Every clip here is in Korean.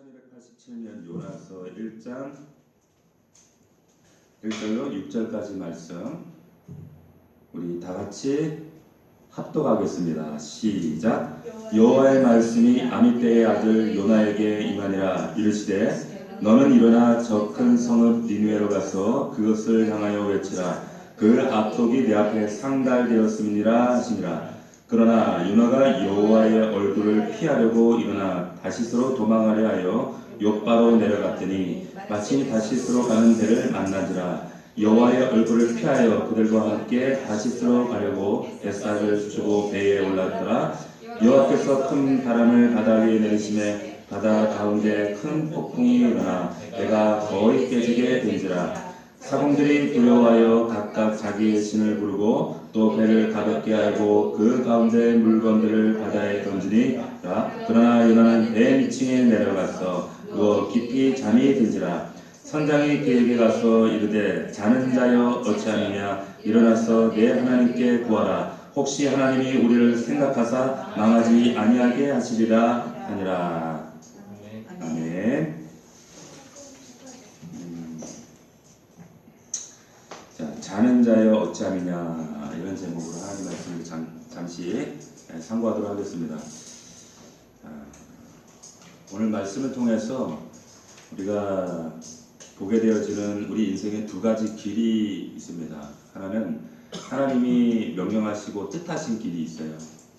1287년 요나서 1장 1절로 6절까지 말씀 우리 다같이 합독하겠습니다. 시작. 여호와의 말씀이 아미떼의 아들 요나에게 임하니라. 이르시되 너는 일어나 저 큰 성읍 니느웨로 가서 그것을 향하여 외치라. 그 압독이 내 앞에 상달되었음이니라 하시니라. 그러나 요나가 여호와의 얼굴을 피하려고 일어나 다시스로 도망하려 하여 욥바로 내려갔더니 마침 다시스로 가는 배를 만나지라. 여호와의 얼굴을 피하여 그들과 함께 다시스로 가려고 뱃살을 주고 배에 올랐더라. 여호와께서 큰 바람을 바다 위에 내리시매 바다 가운데 큰 폭풍이 일어나 배가 거의 깨지게 된지라. 사공들이 두려워하여 각각 자기의 신을 부르고 또 배를 가볍게 하고 그 가운데 물건들을 바다에 던지니라. 그러나 요나는 배 밑층에 내려가서 누워 깊이 잠이 든지라. 선장이 그에게 가서 이르되 자는 자여 어찌하느냐. 일어나서 내 하나님께 구하라. 혹시 하나님이 우리를 생각하사 망하지 아니하게 하시리라 하니라. 아멘. 자, 자는 자여 어찌함이냐 이런 제목으로 하나님 말씀을 잠시 상고하도록 하겠습니다. 오늘 말씀을 통해서 우리가 보게 되어지는 우리 인생의 두 가지 길이 있습니다. 하나는 하나님이 명령하시고 뜻하신 길이 있어요.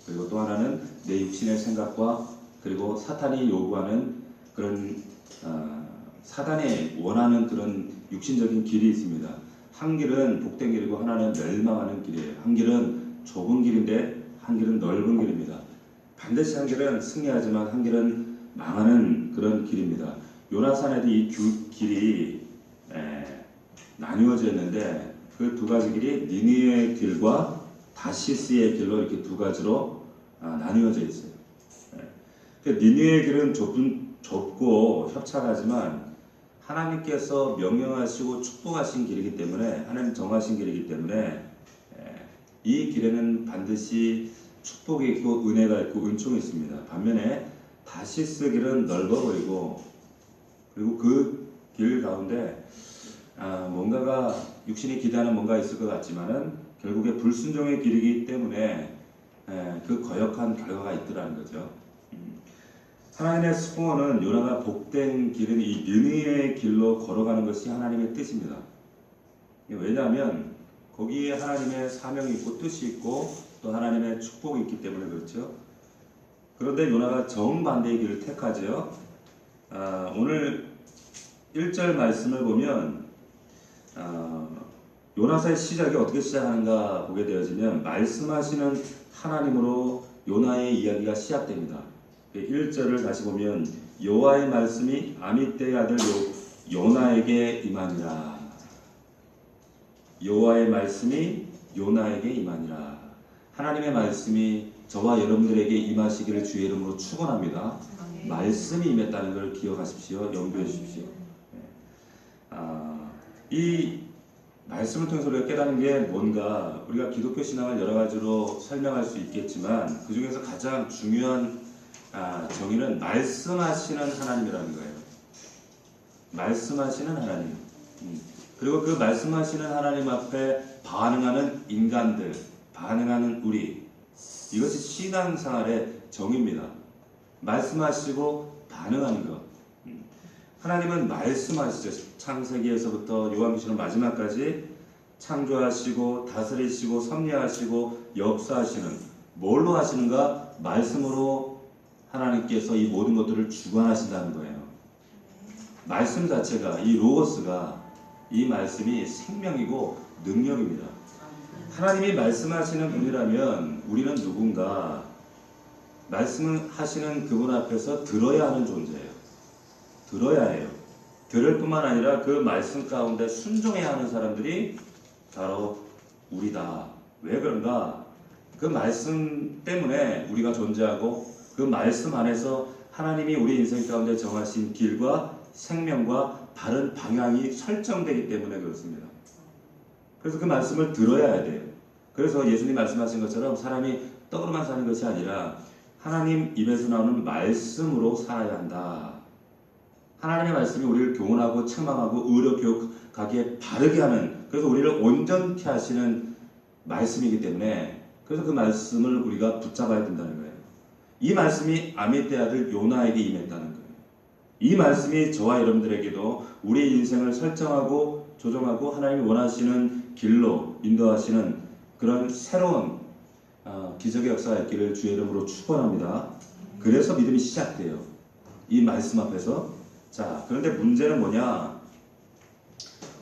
그리고 또 하나는 내 육신의 생각과 그리고 사탄이 요구하는 그런 사단이 원하는 그런 육신적인 길이 있습니다. 한 길은 복된 길이고 하나는 멸망하는 길이에요. 한 길은 좁은 길인데 한 길은 넓은 길입니다. 반드시 한 길은 승리하지만 한 길은 망하는 그런 길입니다. 요나산에도 이 길이 나뉘어져 있는데 그 두 가지 길이 니느웨의 길과 다시스의 길로 이렇게 두 가지로 나뉘어져 있어요. 니느웨의 길은 좁고 협착하지만 하나님께서 명령하시고 축복하신 길이기 때문에 하나님 정하신 길이기 때문에 이 길에는 반드시 축복이 있고 은혜가 있고 은총이 있습니다. 반면에 다시스 길은 넓어 보이고 그리고 그 길 가운데 뭔가가 육신이 기대하는 뭔가 있을 것 같지만은 결국에 불순종의 길이기 때문에 그 거역한 결과가 있더라는 거죠. 하나님의 소원은 요나가 복된 길은 이 니느웨의 길로 걸어가는 것이 하나님의 뜻입니다. 왜냐하면 거기에 하나님의 사명이 있고 뜻이 있고 또 하나님의 축복이 있기 때문에 그렇죠. 그런데 요나가 정반대의 길을 택하죠. 오늘 1절 말씀을 보면 요나서의 시작이 어떻게 시작하는가 보게 되어지면 말씀하시는 하나님으로 요나의 이야기가 시작됩니다. 1절을 다시 보면 여호와의 말씀이 아미떼의 아들 요나에게 임하니라. 여호와의 말씀이 요나에게 임하니라. 하나님의 말씀이 저와 여러분들에게 임하시기를 주의 이름으로 축원합니다. 말씀이 임했다는 걸 기억하십시오. 염두해 주십시오. 이 말씀을 통해서 우리가 깨닫는 게 뭔가 우리가 기독교 신앙을 여러 가지로 설명할 수 있겠지만 그 중에서 가장 중요한 정의는 말씀하시는 하나님이라는 거예요. 말씀하시는 하나님. 그리고 그 말씀하시는 하나님 앞에 반응하는 인간들, 반응하는 우리. 이것이 신앙생활의 정의입니다. 말씀하시고 반응하는 것. 하나님은 말씀하시죠. 창세기에서부터 요한계시록 마지막까지 창조하시고 다스리시고 섭리하시고 역사하시는 뭘로 하시는가? 말씀으로 하나님께서 이 모든 것들을 주관하신다는 거예요. 말씀 자체가 이 로고스가 이 말씀이 생명이고 능력입니다. 하나님이 말씀하시는 분이라면 우리는 누군가 말씀하시는 그분 앞에서 들어야 하는 존재예요. 들어야 해요. 들을 뿐만 아니라 그 말씀 가운데 순종해야 하는 사람들이 바로 우리다. 왜 그런가? 그 말씀 때문에 우리가 존재하고 그 말씀 안에서 하나님이 우리 인생 가운데 정하신 길과 생명과 바른 방향이 설정되기 때문에 그렇습니다. 그래서 그 말씀을 들어야 돼요. 그래서 예수님 말씀하신 것처럼 사람이 떡으로만 사는 것이 아니라 하나님 입에서 나오는 말씀으로 살아야 한다. 하나님의 말씀이 우리를 교훈하고 책망하고 의로 교육하기에 바르게 하는, 그래서 우리를 온전케 하시는 말씀이기 때문에, 그래서 그 말씀을 우리가 붙잡아야 된다는 거예요. 이 말씀이 아미떼 아들 요나에게 임했다는 거예요. 이 말씀이 저와 여러분들에게도 우리 인생을 설정하고 조정하고 하나님이 원하시는 길로 인도하시는 그런 새로운 기적의 역사가 있기를 주의 이름으로 축원합니다. 그래서 믿음이 시작돼요. 이 말씀 앞에서. 자, 그런데 문제는 뭐냐?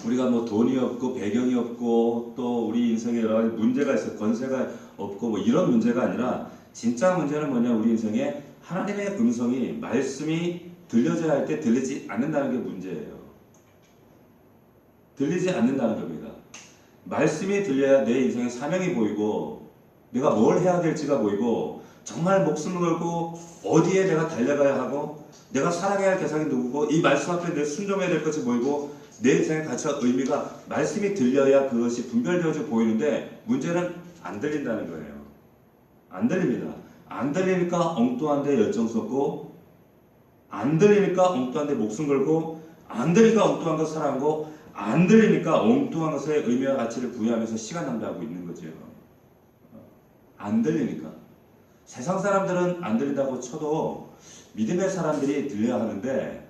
우리가 뭐 돈이 없고 배경이 없고 또 우리 인생에 여러 가지 문제가 있어, 권세가 없고 뭐 이런 문제가 아니라, 진짜 문제는 뭐냐? 우리 인생에 하나님의 음성이, 말씀이 들려져야 할 때 들리지 않는다는 게 문제예요. 들리지 않는다는 겁니다. 말씀이 들려야 내 인생의 사명이 보이고 내가 뭘 해야 될지가 보이고, 정말 목숨을 걸고 어디에 내가 달려가야 하고 내가 사랑해야 할 대상이 누구고 이 말씀 앞에 내 순종해야 될 것이 보이고 내 인생의 가치와 의미가, 말씀이 들려야 그것이 분별되어져 보이는데, 문제는 안 들린다는 거예요. 안 들립니다. 안 들리니까 엉뚱한데 열정 쏟고, 안 들리니까 엉뚱한데 목숨 걸고, 안 들리니까 엉뚱한 것 사랑하고, 안 들리니까 엉뚱한 것에 의미와 가치를 부여하면서 시간 낭비하고 있는 거죠. 안 들리니까. 세상 사람들은 안 들린다고 쳐도 믿음의 사람들이 들려야 하는데,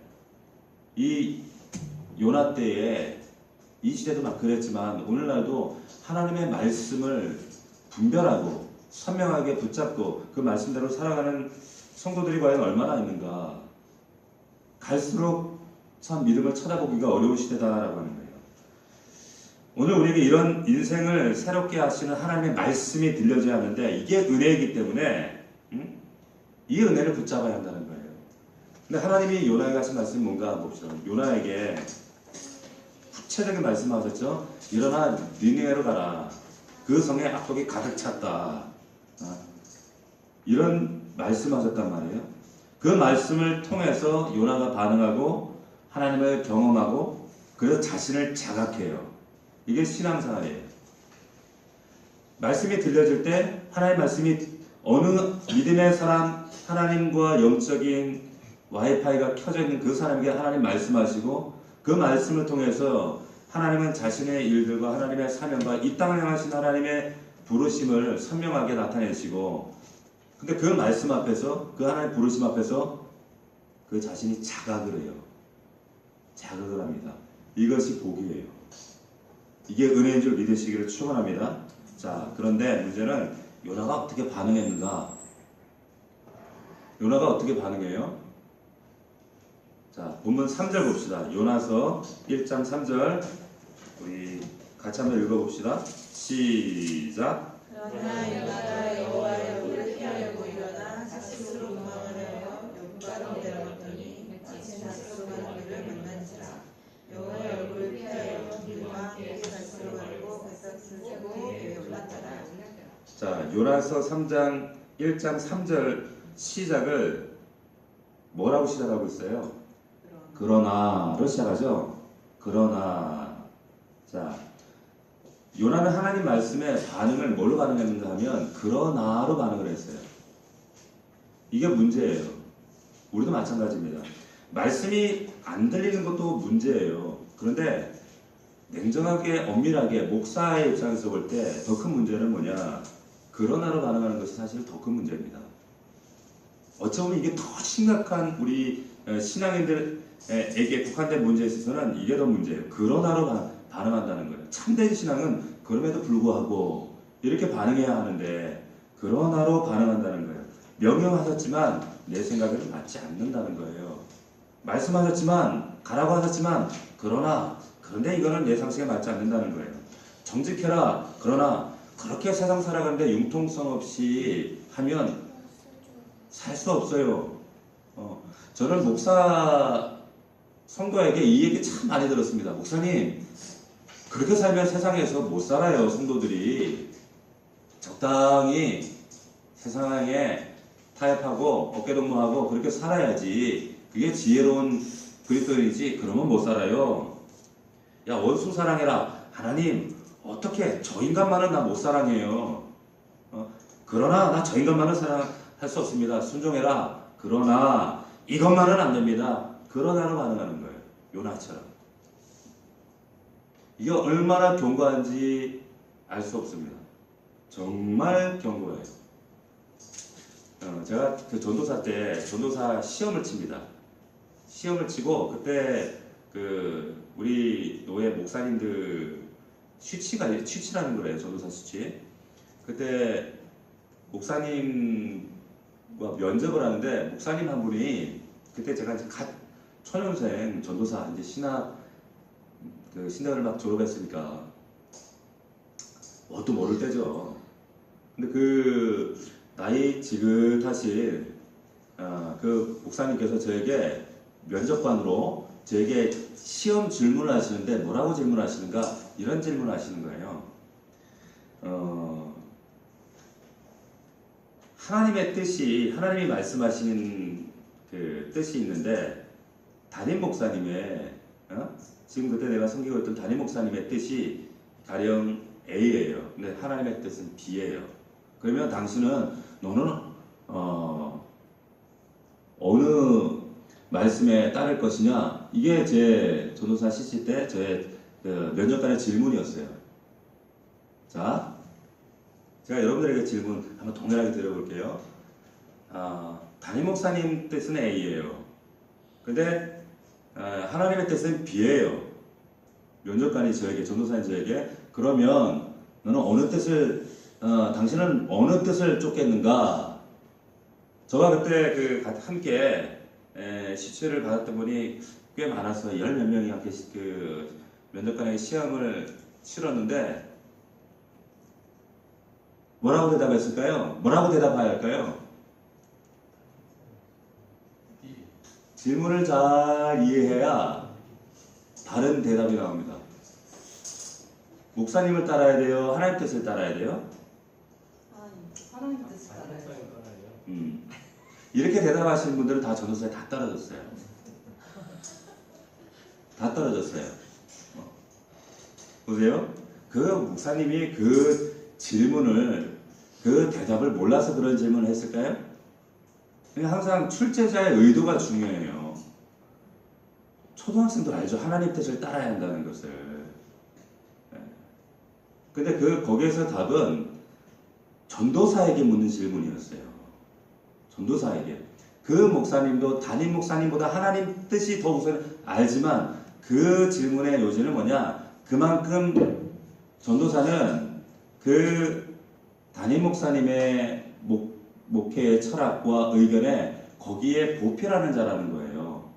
이 요나 때에, 이 시대도 막 그랬지만 오늘날도 하나님의 말씀을 분별하고 선명하게 붙잡고 그 말씀대로 살아가는 성도들이 과연 얼마나 있는가. 갈수록 참 믿음을 찾아보기가 어려운 시대다라고 하는 거예요. 오늘 우리에게 이런 인생을 새롭게 하시는 하나님의 말씀이 들려져야 하는데, 이게 은혜이기 때문에 이 은혜를 붙잡아야 한다는 거예요. 근데 하나님이 요나에게 하신 말씀이 뭔가 봅시다. 요나에게 구체적인 말씀을 하셨죠. 일어나 니느웨로 가라. 그 성에 악독이 가득 찼다. 이런 말씀하셨단 말이에요. 그 말씀을 통해서 요나가 반응하고 하나님을 경험하고, 그래서 자신을 자각해요. 이게 신앙생활이에요. 말씀이 들려질 때, 하나님의 말씀이 어느 믿음의 사람, 하나님과 영적인 와이파이가 켜져 있는 그 사람에게 하나님 말씀하시고, 그 말씀을 통해서 하나님은 자신의 일들과 하나님의 사명과 이 땅을 향하신 하나님의 부르심을 선명하게 나타내시고, 근데 그 말씀 앞에서, 그 하나님의 부르심 앞에서 그 자신이 자각을 해요. 자각을 합니다. 이것이 복이에요. 이게 은혜인 줄 믿으시기를 축원합니다. 자, 그런데 문제는 요나가 어떻게 반응했는가? 요나가 어떻게 반응해요? 자, 본문 3절 봅시다. 요나서 1장 3절 우리 같이 한번 읽어봅시다. 시작. 그러나 요나가 여호와의 얼굴을 피하려고 일어나 자식으로 도망을 하여 옆가로 내려갔더니 마침 자식으로 가는 길을 만난지라. 여호와의 얼굴을 피하여 길과 함께 갈수록 가고 뱃삭을 주고 배에 올랐더라. 자, 요나서 3장 1장 3절 시작을 뭐라고 시작하고 있어요? 그러나로 시작하죠. 그러나. 자, 요나는 하나님 말씀에 반응을 뭘로 반응했는가 하면 그러나로 반응을 했어요. 이게 문제예요. 우리도 마찬가지입니다. 말씀이 안 들리는 것도 문제예요. 그런데 냉정하게 엄밀하게 목사의 입장에서 볼 때 더 큰 문제는 뭐냐? 그러나로 반응하는 것이 사실 더 큰 문제입니다. 어쩌면 이게 더 심각한 우리 신앙인들에게 국한된 문제에 있어서는 이게 더 문제예요. 그러나로 반응한다는 거예요. 참된 신앙은 그럼에도 불구하고 이렇게 반응해야 하는데 그러나로 반응한다는 거예요. 명령하셨지만 내 생각에는 맞지 않는다는 거예요. 말씀하셨지만 가라고 하셨지만 그런데 이거는 내 상식에 맞지 않는다는 거예요. 정직해라. 그러나 그렇게 세상 살아가는데 융통성 없이 하면 살 수 없어요. 저는 목사 성도에게 이 얘기 참 많이 들었습니다. 목사님, 그렇게 살면 세상에서 못 살아요. 성도들이 적당히 세상에 타협하고 어깨동무하고 그렇게 살아야지. 그게 지혜로운 그리스도인이지. 그러면 못 살아요. 야, 원수 사랑해라. 하나님, 어떻게 저 인간만은 나 못 사랑해요. 그러나 나 저 인간만은 사랑할 수 없습니다. 순종해라. 그러나 이것만은 안 됩니다. 그러나로 반응하는 거예요. 요나처럼. 이게 얼마나 견고한지 알 수 없습니다. 정말 견고해요. 제가 그 전도사 때 전도사 시험을 칩니다. 시험을 치고 그때 그 우리 노예 목사님들 취치라는 거래요. 전도사 취치. 그때 목사님과 면접을 하는데 목사님 한 분이 그때 제가 이제 갓 초년생 전도사 이제 신학을 막 졸업했으니까 뭣도 모를 때죠. 근데 그 나이 지긋하신 그 목사님께서 저에게 면접관으로 저에게 시험 질문을 하시는데 뭐라고 질문하시는가 이런 질문을 하시는 거예요. 하나님의 뜻이 하나님이 말씀하시는 그 뜻이 있는데 담임 목사님의 지금 그때 내가 섬기고 있던 담임 목사님의 뜻이 가령 A예요. 근데 하나님의 뜻은 B예요. 그러면 당신은 너는 어느 말씀에 따를 것이냐? 이게 제 전도사 CC 때 저의 그 면접관의 질문이었어요. 자, 제가 여러분들에게 질문 한번 동일하게 드려볼게요. 담임 목사님 뜻은 A예요. 근데 하나님의 뜻은 B예요. 면접관이 저에게, 전도사님 저에게 그러면 너는 어느 뜻을 당신은 어느 뜻을 쫓겠는가? 저와 그때 그 함께 시추를 받았던 분이 꽤 많아서 열 몇 명이 함께 그 면접관에게 시험을 치렀는데 뭐라고 대답했을까요? 뭐라고 대답해야 할까요? 질문을 잘 이해해야 다른 대답이 나옵니다. 목사님을 따라야 돼요? 하나님 뜻을 따라야 돼요? 하나님 뜻을 따라요. 이렇게 대답하시는 분들은 다 전도사에 다 떨어졌어요. 다 떨어졌어요. 보세요. 그 목사님이 그 질문을 그 대답을 몰라서 그런 질문을 했을까요? 그러니까 항상 출제자의 의도가 중요해요. 초등학생도 알죠. 하나님 뜻을 따라야 한다는 것을. 근데 거기에서 답은 전도사에게 묻는 질문이었어요. 전도사에게. 그 목사님도 담임 목사님보다 하나님 뜻이 더 우선 알지만 그 질문의 요지는 뭐냐? 그만큼 전도사는 그 담임 목사님의 목회의 철학과 의견에 거기에 보필하는 자라는 거예요.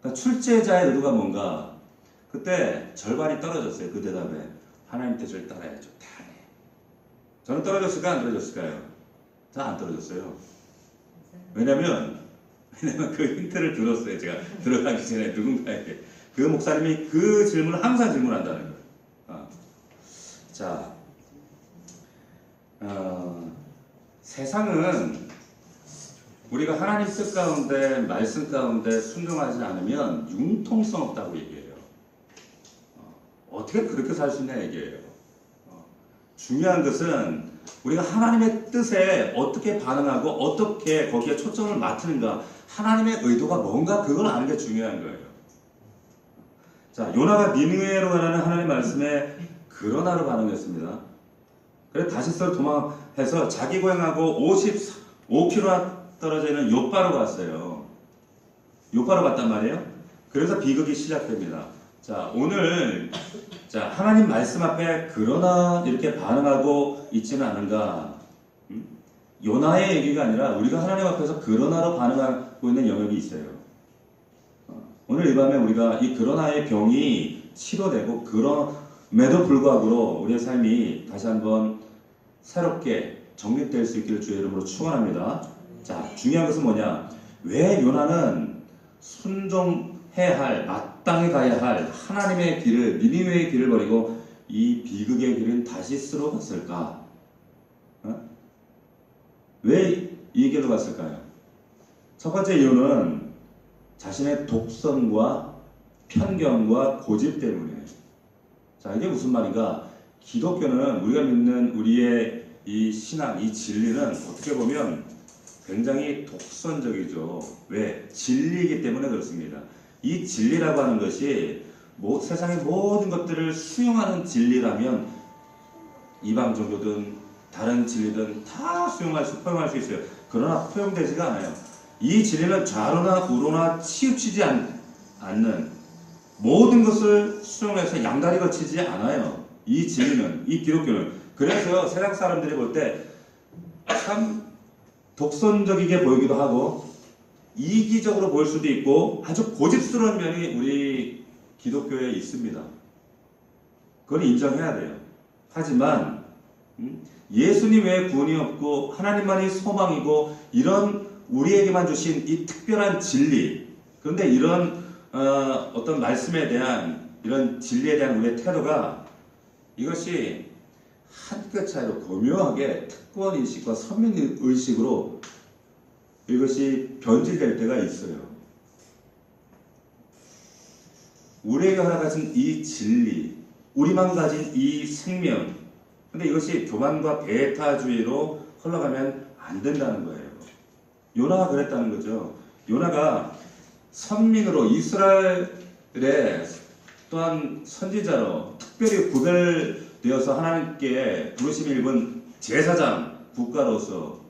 그러니까 출제자의 의도가 뭔가? 그때 절반이 떨어졌어요. 그 대답에. 하나님 뜻을 따라야죠. 당연히. 저는 떨어졌을까 안 떨어졌을까요? 다 안 떨어졌어요. 왜냐면 그 힌트를 들었어요. 제가 들어가기 전에 누군가에게. 그 목사님이 그 질문을 항상 질문한다는 거예요. 자, 세상은 우리가 하나님 뜻 가운데 말씀 가운데 순종하지 않으면 융통성 없다고 얘기해요. 어떻게 그렇게 살 수 있냐 얘기해요. 중요한 것은 우리가 하나님의 뜻에 어떻게 반응하고 어떻게 거기에 초점을 맞추는가, 하나님의 의도가 뭔가 그걸 아는 게 중요한 거예요. 자, 요나가 니느웨로 가라는 하나님 말씀에 그러나로 반응했습니다. 그래서 다시스로 도망해서 자기 고향하고 55km 떨어져 있는 요바로 갔어요. 요바로 갔단 말이에요. 그래서 비극이 시작됩니다. 자, 오늘 하나님 말씀 앞에 그러나 이렇게 반응하고 있지는 않은가? 요나의 얘기가 아니라 우리가 하나님 앞에서 그러나로 반응하고 있는 영역이 있어요. 오늘 이 밤에 우리가 이 그러나의 병이 치료되고 그럼에도 불구하고 우리의 삶이 다시 한번 새롭게 정립될 수 있기를 주의 이름으로 축원합니다. 자, 중요한 것은 뭐냐? 왜 요나는 순종해야 할, 마땅히 가야 할 하나님의 길을, 니느웨의 길을 버리고 이 비극의 길은 다시스로 갔을까? 왜 이 길로 갔을까요? 첫 번째 이유는 자신의 독선과 편견과 고집 때문이에요. 자, 이게 무슨 말인가? 기독교는 우리가 믿는 우리의 이 신앙, 이 진리는 어떻게 보면 굉장히 독선적이죠. 왜? 진리이기 때문에 그렇습니다. 이 진리라고 하는 것이 세상의 모든 것들을 수용하는 진리라면 이방 종교든 다른 진리든 다 포용할 수 있어요. 그러나 포용되지가 않아요. 이 진리는 좌로나 우로나 치우치지 않는 모든 것을 수용해서 양다리 걸치지 않아요. 이 진리는, 이 기독교는. 그래서 세상 사람들이 볼 때 참 독선적이게 보이기도 하고 이기적으로 보일 수도 있고 아주 고집스러운 면이 우리 기독교에 있습니다. 그걸 인정해야 돼요. 하지만 예수님 외에 구원이 없고 하나님만이 소망이고 이런 우리에게만 주신 이 특별한 진리, 그런데 이런 어떤 말씀에 대한 이런 진리에 대한 우리의 태도가 이것이 한 끗 차이로 교묘하게 특권의식과 선민의식으로 이것이 변질될 때가 있어요. 우리에게 허락하신 이 진리, 우리만 가진 이 생명, 근데 이것이 교만과 배타주의로 흘러가면 안 된다는 거예요. 요나가 그랬다는 거죠. 요나가 선민으로 이스라엘의 또한 선지자로 특별히 구별되어서 하나님께 부르심을 입은 제사장 국가로서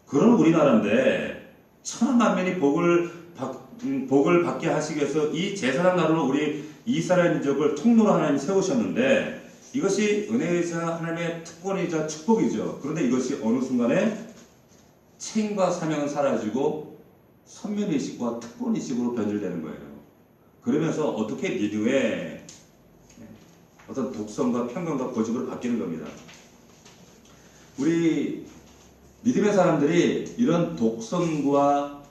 그런 우리나라인데 천하만민이 복을 받게 하시기 위해서 이 제사장 나라로 우리 이스라엘 민족을 통로로 하나님 세우셨는데 이것이 은혜이자 하나님의 특권이자 축복이죠. 그런데 이것이 어느 순간에 책임과 사명은 사라지고 선민의식과 특권의식으로 변질되는 거예요. 그러면서 어떻게 니느웨의 어떤 독선과 편견과 고집으로 바뀌는 겁니다. 우리 믿음의 사람들이 이런 독선과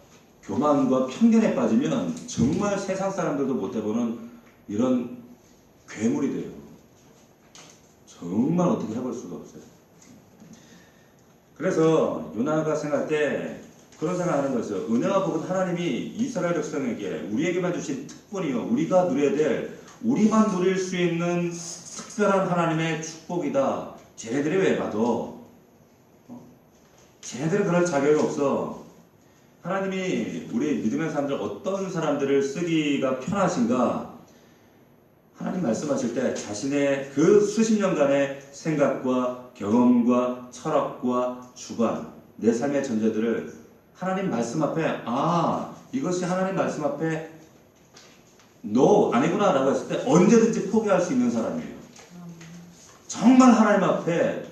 교만과 편견에 빠지면 정말 세상 사람들도 못 해보는 이런 괴물이 돼요. 정말 어떻게 해볼 수가 없어요. 그래서 요나가 생각할 때 그런 생각하는 거죠. 은혜와 복은 하나님이 이스라엘 백성에게 우리에게만 주신 특권이요, 우리가 누려야 될, 우리만 누릴 수 있는 특별한 하나님의 축복이다. 쟤네들이 왜 봐도 쟤네들은 그럴 자격이 없어. 하나님이 우리 믿음의 사람들 어떤 사람들을 쓰기가 편하신가? 하나님 말씀하실 때 자신의 그 수십 년간의 생각과 경험과 철학과 주관, 내 삶의 전제들을 하나님 말씀 앞에 이것이 하나님 말씀 앞에 너 아니구나 라고 했을 때 언제든지 포기할 수 있는 사람이에요. 정말 하나님 앞에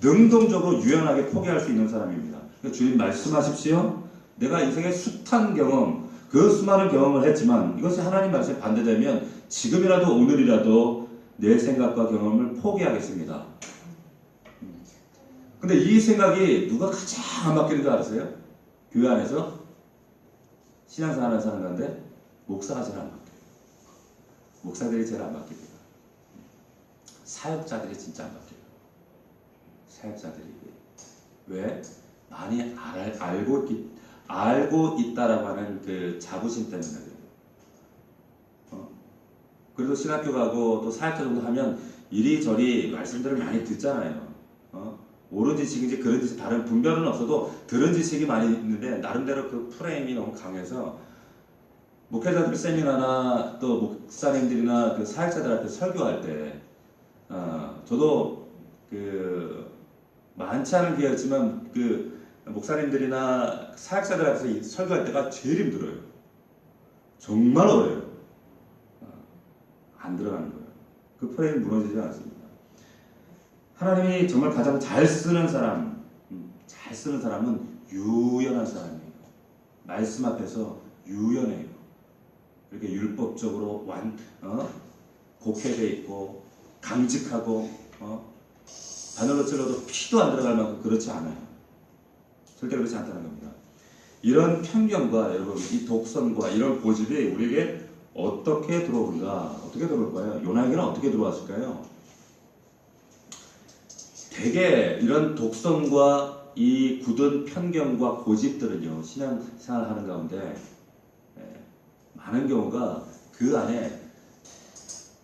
능동적으로 유연하게 포기할 수 있는 사람입니다. 주님 말씀하십시오. 내가 인생의 숱한 경험, 그 수많은 경험을 했지만 이것이 하나님 말씀에 반대되면 지금이라도 오늘이라도 내 생각과 경험을 포기하겠습니다. 근데 이 생각이 누가 가장 안 바뀌는 줄 아세요? 교회 안에서 신앙생활 하는 사람 가운데 목사가 제일 안 바뀌어요. 목사들이 제일 안 바뀝니다. 사역자들이 진짜 안 바뀌어요. 사역자들이. 왜? 많이 알고 있다라고 하는 그 자부심 때문에 그래요. 그래도 신학교 가고 또 사역자 정도 하면 이리저리 말씀들을 많이 듣잖아요. 옳은 지식인지 그런 지식 다른 분별은 없어도 들은 지식이 많이 있는데 나름대로 그 프레임이 너무 강해서 목회자들 세미나나 또 목사님들이나 그 사역자들한테 설교할 때 저도 그 많지 않은 기회였지만 그 목사님들이나 사역자들 앞에서 설교할 때가 제일 힘들어요. 정말 어려워요. 안 들어가는 거예요. 그 프레임이 무너지지 않습니다. 하나님이 정말 가장 잘 쓰는 사람은 유연한 사람이에요. 말씀 앞에서 유연해요. 이렇게 율법적으로 곡해되어 있고 강직하고 바늘로 찔러도 피도 안 들어갈 만큼 그렇지 않아요. 절대 그렇지 않다는 겁니다. 이런 편견과 여러분 이 독선과 이런 고집이 우리에게 어떻게 들어오는가? 어떻게 들어올까요? 요나에게는 어떻게 들어왔을까요? 대개 이런 독선과 이 굳은 편견과 고집들은요, 신앙생활 하는 가운데 많은 경우가 그 안에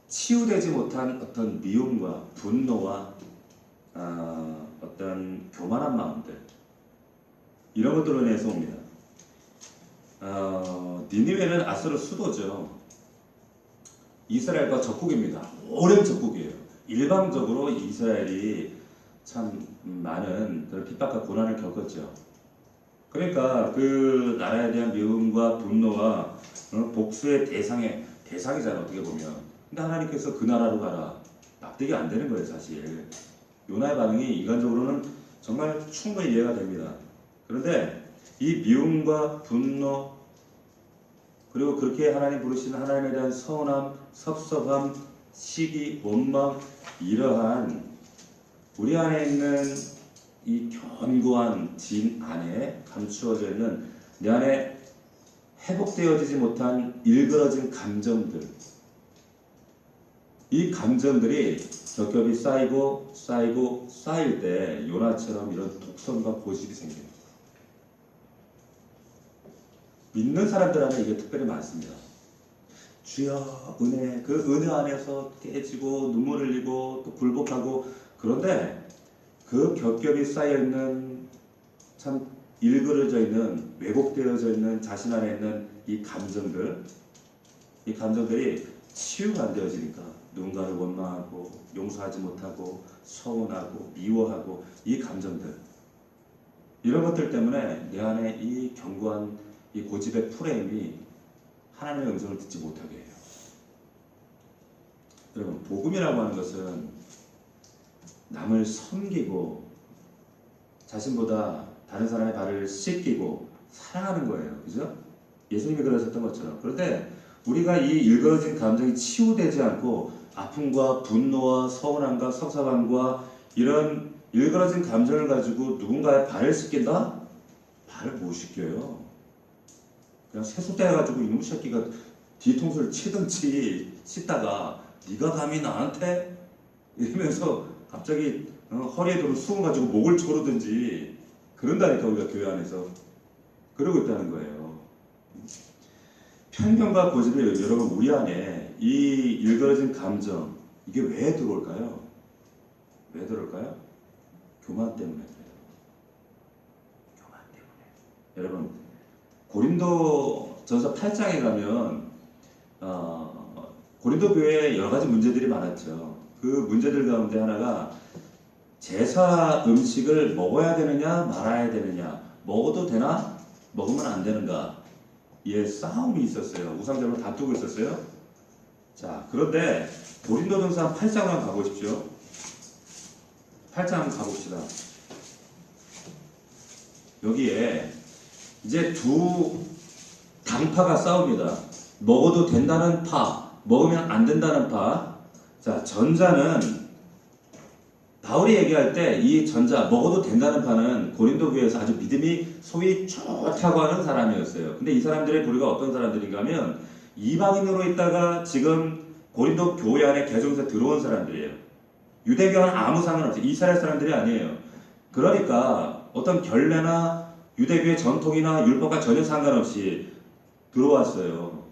치유되지 못한 어떤 미움과 분노와 어떤 교만한 마음들, 이런 것들로 인해서 옵니다. 니느웨는 아수르 수도죠. 이스라엘과 적국입니다. 오랜 적국이에요. 일방적으로 이스라엘이 참 많은 그런 핍박과 고난을 겪었죠. 그러니까 그 나라에 대한 미움과 분노와 복수의 대상이잖아, 어떻게 보면. 근데 하나님께서 그 나라로 가라. 납득이 안 되는 거예요, 사실. 요나의 반응이 인간적으로는 정말 충분히 이해가 됩니다. 그런데 이 미움과 분노, 그리고 그렇게 하나님 부르시는 하나님에 대한 서운함, 섭섭함, 시기, 원망, 이러한 우리 안에 있는 이 견고한 진 안에 감추어져 있는 내 안에 회복되어지지 못한 일그러진 감정들, 이 감정들이 겹겹이 쌓일 때 요나처럼 이런 독선과 고집이 생깁니다. 믿는 사람들 안에 이게 특별히 많습니다. 주여 은혜, 그 은혜 안에서 깨지고 눈물 흘리고 또 굴복하고, 그런데 그 겹겹이 쌓여있는 참 일그러져 있는 왜곡되어져 있는 자신 안에 있는 이 감정들이 치유가 안 되어지니까 누군가를 원망하고 용서하지 못하고 서운하고 미워하고, 이 감정들, 이런 것들 때문에 내 안에 이 견고한 이 고집의 프레임이 하나님의 음성을 듣지 못하게 해요. 여러분, 복음이라고 하는 것은 남을 섬기고 자신보다 다른 사람의 발을 씻기고 사랑하는 거예요. 그죠? 예수님이 그러셨던 것처럼. 그런데 우리가 이 일그러진 감정이 치유되지 않고 아픔과 분노와 서운함과 섭섭함과 이런 일그러진 감정을 가지고 누군가의 발을 씻긴다? 발을 못 씻겨요. 그냥 세숫대가지고 이놈 새끼가 뒤통수를 치든지 씻다가 네가 감히 나한테? 이러면서 갑자기 허리에 도는 수건 가지고 목을 조르든지 그런다니까, 우리가 교회 안에서 그러고 있다는 거예요. 편견과 고집이 여러분 우리 안에 이 일그러진 감정, 이게 왜 들어올까요? 왜 들어올까요? 교만 때문에 그래요. 교만 때문에. 여러분, 고린도전서 8장에 가면 고린도 교회에 여러 가지 문제들이 많았죠. 그 문제들 가운데 하나가 제사 음식을 먹어야 되느냐 말아야 되느냐, 먹어도 되나 먹으면 안 되는가, 예, 싸움이 있었어요. 우상적으로 다투고 있었어요. 자, 그런데 고린도전서 8장으로 한번 가보십시오. 8장 한번 가봅시다. 여기에 이제 두 당파가 싸웁니다. 먹어도 된다는 파, 먹으면 안 된다는 파. 자, 전자는 바울이 얘기할 때 이 전자, 먹어도 된다는 파는 고린도 교회에서 아주 믿음이 소위 좋다고 하는 사람이었어요. 근데 이 사람들의 부류가 어떤 사람들인가 하면 이방인으로 있다가 지금 고린도 교회 안에 개종해서 들어온 사람들이에요. 유대교와는 아무 상관없어요. 이스라엘 사람들이 아니에요. 그러니까 어떤 결례나 유대교의 전통이나 율법과 전혀 상관없이 들어왔어요.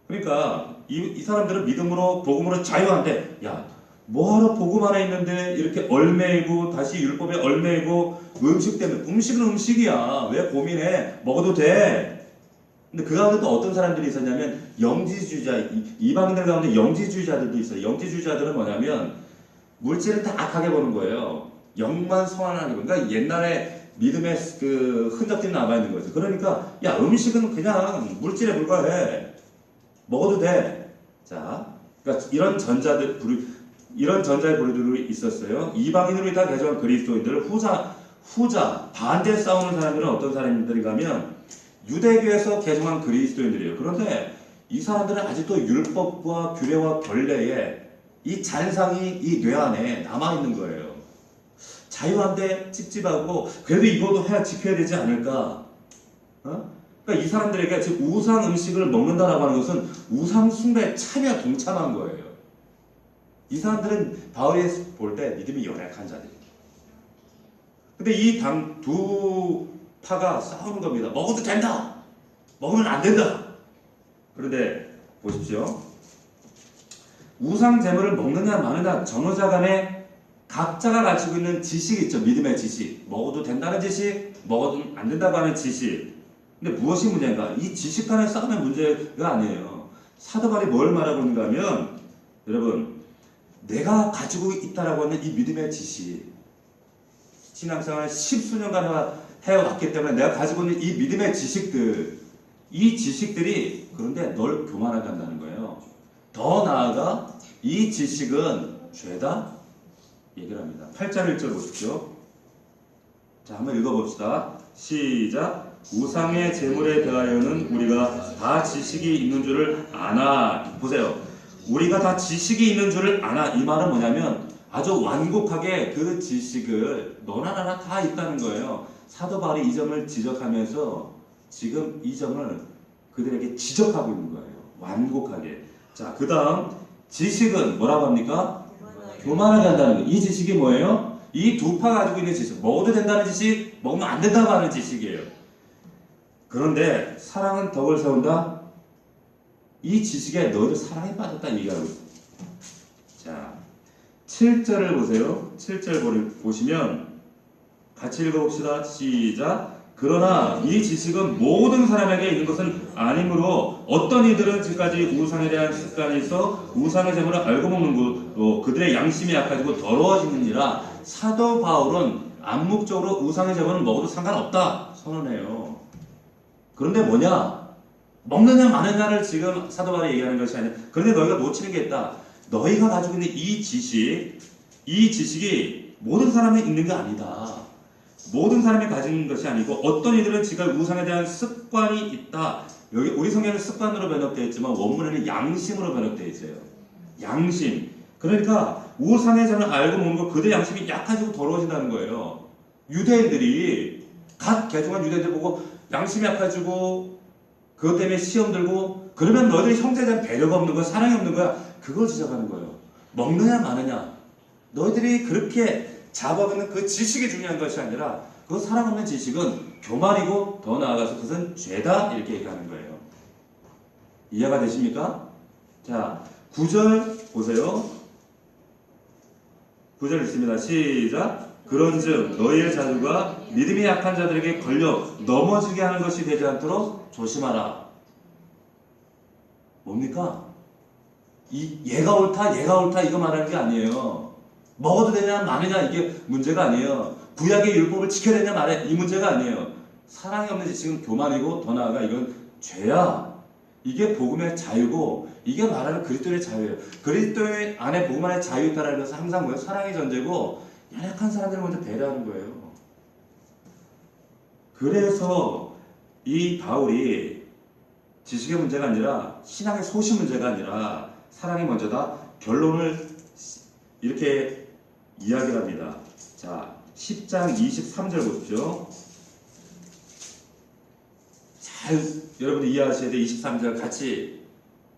그러니까 이 사람들은 믿음으로 복음으로 자유한데, 야, 뭐하러 복음 안에 있는데 이렇게 얼매이고 다시 율법에 얼매이고, 음식 때문에, 음식은 음식이야, 왜 고민해, 먹어도 돼. 근데 그 가운데 또 어떤 사람들이 있었냐면 영지주의자, 이방인들 가운데 영지주의자들도 있어요. 영지주의자들은 뭐냐면 물질을 다 악하게 보는 거예요. 영만 성안하게 보는. 그러니까 옛날에 믿음의 그 흔적들이 남아있는 거죠. 그러니까 야, 음식은 그냥 물질에 불과해, 먹어도 돼. 자, 그러니까 이런 전자의 부류들이 있었어요. 이방인으로 있다 개종한 그리스도인들, 후자 반대 싸우는 사람들은 어떤 사람들인가면 유대교에서 개종한 그리스도인들이에요. 그런데 이 사람들은 아직도 율법과 규례와 결례에 이 잔상이 이 뇌 안에 남아있는 거예요. 자유한데 찝찝하고, 그래도 이것도 지켜야 되지 않을까? 그러니까 이 사람들에게 지금 우상 음식을 먹는다라고 하는 것은 우상 숭배에 참여 동참한 거예요. 이 사람들은 바울이 볼 때 믿음이 연약한 자들이에요. 근데 이 두 파가 싸우는 겁니다. 먹어도 된다, 먹으면 안 된다. 그런데 보십시오. 우상 제물을 먹느냐 마느냐, 전후자 간의 각자가 가지고 있는 지식이 있죠. 믿음의 지식. 먹어도 된다는 지식, 먹어도 안 된다고 하는 지식. 근데 무엇이 문제인가? 이 지식 간의 싸움의 문제가 아니에요. 사도 바울이 뭘 말하고 있는가 하면 여러분, 내가 가지고 있다라고 하는 이 믿음의 지식, 신앙생활을 십수년간 해왔기 때문에 내가 가지고 있는 이 믿음의 지식들, 이 지식들이 그런데 널 교만하게 한다는 거예요. 더 나아가 이 지식은 죄다 얘기를 합니다. 8절 1절 보십시오. 자, 한번 읽어봅시다. 시작. 우상의 제물에 대하여는 우리가 다 지식이 있는 줄을 아나. 보세요. 우리가 다 지식이 있는 줄을 아나. 이 말은 뭐냐면 아주 완곡하게 그 지식을 너나 나나 다 있다는 거예요. 사도 바울이 이 점을 지적하면서 지금 이 점을 그들에게 지적하고 있는 거예요. 완곡하게. 자, 그 다음 지식은 뭐라고 합니까? 교만하게 한다는 거예요. 이 지식이 뭐예요? 이 두 파 가지고 있는 지식. 먹어도 된다는 지식, 먹으면 안 된다고 하는 지식이에요. 그런데 사랑은 덕을 세운다? 이 지식에 너희도 사랑에 빠졌다 얘기하고 있어요. 자, 7절을 보세요. 7절 보시면 같이 읽어봅시다. 시작. 그러나 이 지식은 모든 사람에게 있는 것은 아니므로 어떤 이들은 지금까지 우상에 대한 습관이 있어 우상의 제물을 알고 먹는 것도 그들의 양심이 약해지고 더러워지느니라. 사도 바울은 암묵적으로 우상의 제물은 먹어도 상관없다 선언해요. 그런데 뭐냐? 먹느냐 마느냐를 지금 사도 바울이 얘기하는 것이 아니라, 그런데 너희가 놓치는 게 있다. 너희가 가지고 있는 이 지식이 모든 사람이 있는 게 아니다. 모든 사람이 가진 것이 아니고 어떤 이들은 지금 우상에 대한 습관이 있다. 여기 우리 성경은 습관으로 번역되어 있지만 원문에는 양심으로 번역되어 있어요. 양심. 그러니까 우상의 점을 알고 먹는 거 그들의 양심이 약해지고 더러워진다는 거예요. 유대인들이 각 개종한 유대인들 보고 양심이 약해지고 그것 때문에 시험 들고 그러면 너희들이 형제에 대한 배려가 없는 거야, 사랑이 없는 거야. 그걸 지적하는 거예요. 먹느냐 마느냐. 너희들이 그렇게 잡아먹는 그 지식이 중요한 것이 아니라 그 사랑 없는 지식은 교만이고 더 나아가서 그것은 죄다 이렇게 얘기하는 거예요. 이해가 되십니까? 자, 9절 보세요. 9절 있습니다. 시작. 그런즉 너희의 자주가 믿음이 약한 자들에게 걸려 넘어지게 하는 것이 되지 않도록 조심하라. 뭡니까? 얘가 옳다 이거 말하는 게 아니에요. 먹어도 되냐 마느냐 이게 문제가 아니에요. 구약의 율법을 지켜야 되냐 말해 이 문제가 아니에요. 사랑이 없는 지식은 교만이고 더 나아가 이건 죄야. 이게 복음의 자유고 이게 말하는 그리스도의 자유예요. 그리스도의 안에 복음 안에 자유 있다라는 것은 항상 뭐예요? 사랑의 전제고 연약한 사람들을 먼저 배려하는 거예요. 그래서 이 바울이 지식의 문제가 아니라 신앙의 소신 문제가 아니라 사랑이 먼저다. 결론을 이렇게 이야기를 합니다. 자, 10장 23절 보십시오. 잘 여러분들 이해하셔야 돼. 23절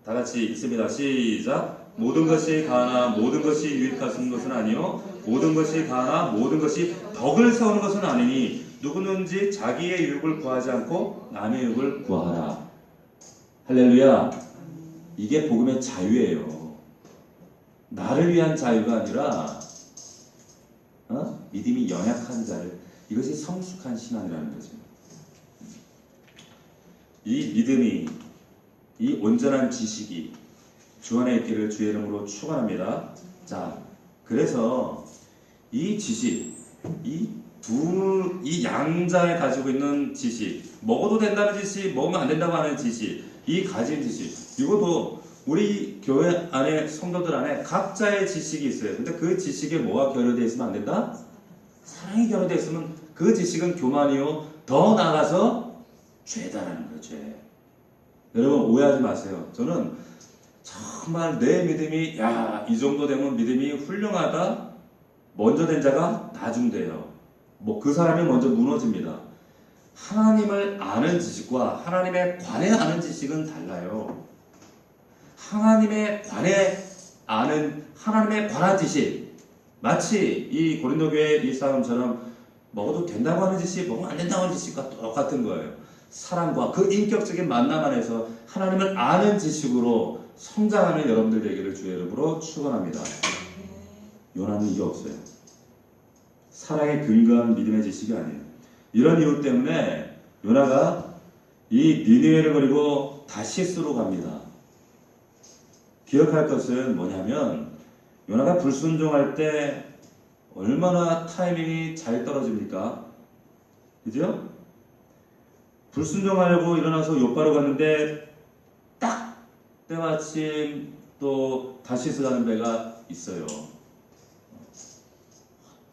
다 같이 읽습니다. 시작. 모든 것이 가나 모든 것이 유익하신 것은 아니요 모든 것이 가나 모든 것이 덕을 세우는 것은 아니니 누구든지 자기의 유익을 구하지 않고 남의 유익을 구하라. 할렐루야. 이게 복음의 자유예요. 나를 위한 자유가 아니라 믿음이 연약한 자를, 이것이 성숙한 신앙이라는 거죠. 이 믿음이, 이 온전한 지식이 주 안에 있기를 주의 이름으로 축원합니다. 자, 그래서 이 지식, 이 양자에 가지고 있는 지식, 먹어도 된다는 지식, 먹으면 안 된다고 하는 지식, 이 가진 지식, 이것도 우리 교회 안에 성도들 안에 각자의 지식이 있어요. 근데 그 지식에 뭐가 결여되어 있으면 안 된다? 사랑이 결여되어 있으면 그 지식은 교만이요 더 나아가서 죄다라는 거예요. 죄. 여러분 오해하지 마세요. 저는 정말 내 믿음이 이 정도 되면 믿음이 훌륭하다. 먼저 된 자가 나중돼요. 그 사람이 먼저 무너집니다. 하나님을 아는 지식과 하나님에 관해 아는 지식은 달라요. 하나님에 관한 지식, 마치 이 고린도 교회 이 사람처럼 먹어도 된다고 하는 지식, 먹으면 안 된다고 하는 지식과 똑같은 거예요. 사람과 그 인격적인 만남 안에서 하나님을 아는 지식으로 성장하는 여러분들 되기를 주의 이름으로 축원합니다. 요나는 이게 없어요. 사랑에 근거한 믿음의 지식이 아니에요. 이런 이유 때문에 요나가 이 니느웨를 버리고 다시스로 갑니다. 기억할 것은 뭐냐면 요나가 불순종할 때 얼마나 타이밍이 잘 떨어집니까? 그죠? 불순종하려고 일어나서 욥바로 갔는데 딱 때마침 또 다시스 가는 배가 있어요.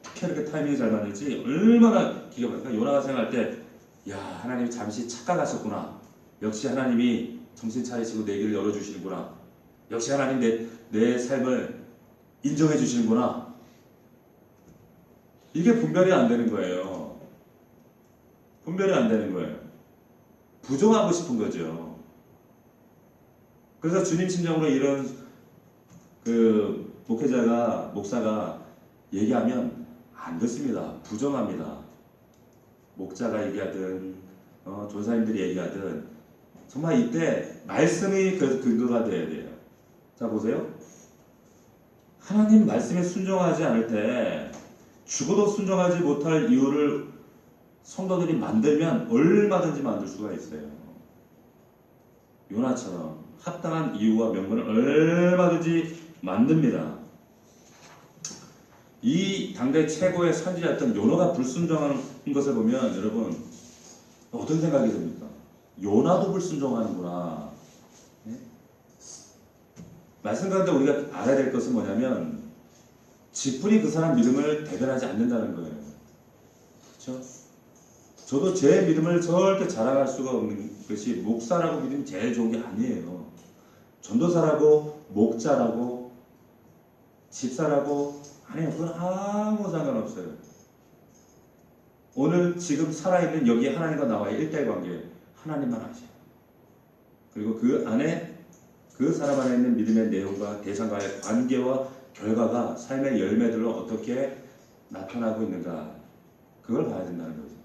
어떻게 이렇게 타이밍이 잘 맞는지 얼마나 기가 막히까. 요나가 생각할 때 야, 하나님이 잠시 착각하셨구나. 역시 하나님이 정신 차리시고 내 길을 열어주시는구나. 역시 하나님 내 삶을 인정해 주시는구나. 이게 분별이 안 되는 거예요. 분별이 안 되는 거예요. 부정하고 싶은 거죠. 그래서 주님 심정으로 이런 목사가 얘기하면 안 듣습니다. 부정합니다. 목자가 얘기하든 조사님들이 얘기하든 정말 이때 말씀이 그 근거가 돼야 돼요. 자 보세요. 하나님 말씀에 순종하지 않을 때 죽어도 순종하지 못할 이유를 성도들이 만들면 얼마든지 만들 수가 있어요. 요나처럼 합당한 이유와 명분을 얼마든지 만듭니다. 이 당대 최고의 선지자였던 요나가 불순종하는 것을 보면 여러분 어떤 생각이 듭니까? 요나도 불순종하는구나. 네? 말씀 가운데 우리가 알아야 될 것은 뭐냐면 직분이 그 사람 믿음을 대변하지 않는다는 거예요. 그렇죠? 저도 제 믿음을 절대 자랑할 수가 없는 것이 목사라고 믿으면 제일 좋은 게 아니에요. 전도사라고 목자라고 집사라고 아니요, 그건 아무 상관없어요. 오늘 지금 살아있는 여기 하나님과 나와의 일대관계 하나님만 아셔요. 그리고 그 안에 그 사람 안에 있는 믿음의 내용과 대상과의 관계와 결과가 삶의 열매들로 어떻게 나타나고 있는가 그걸 봐야 된다는 거죠.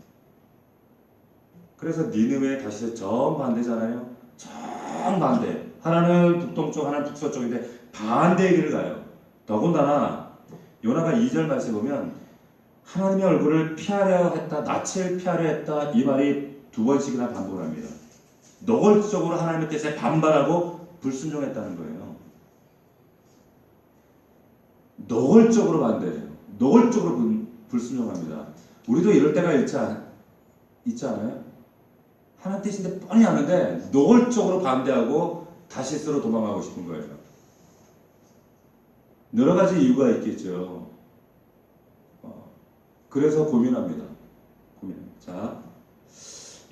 그래서 니느웨 다시 정반대잖아요. 정반대. 하나는 북동쪽 하나는 북서쪽인데 반대의 길을 가요. 더군다나 요나가 2절 말씀에 보면 하나님의 얼굴을 피하려 했다, 낯을 피하려 했다 이 말이 2번씩이나 반복을 합니다. 노골적으로 하나님의 뜻에 반발하고 불순종했다는 거예요. 노골적으로 반대해요. 노골적으로 불순종합니다. 우리도 이럴 때가 있지 않아요? 하나님 뜻인데 뻔히 아는데 노골적으로 반대하고 다시스로 도망가고 싶은 거예요. 여러 가지 이유가 있겠죠. 그래서 고민합니다. 자,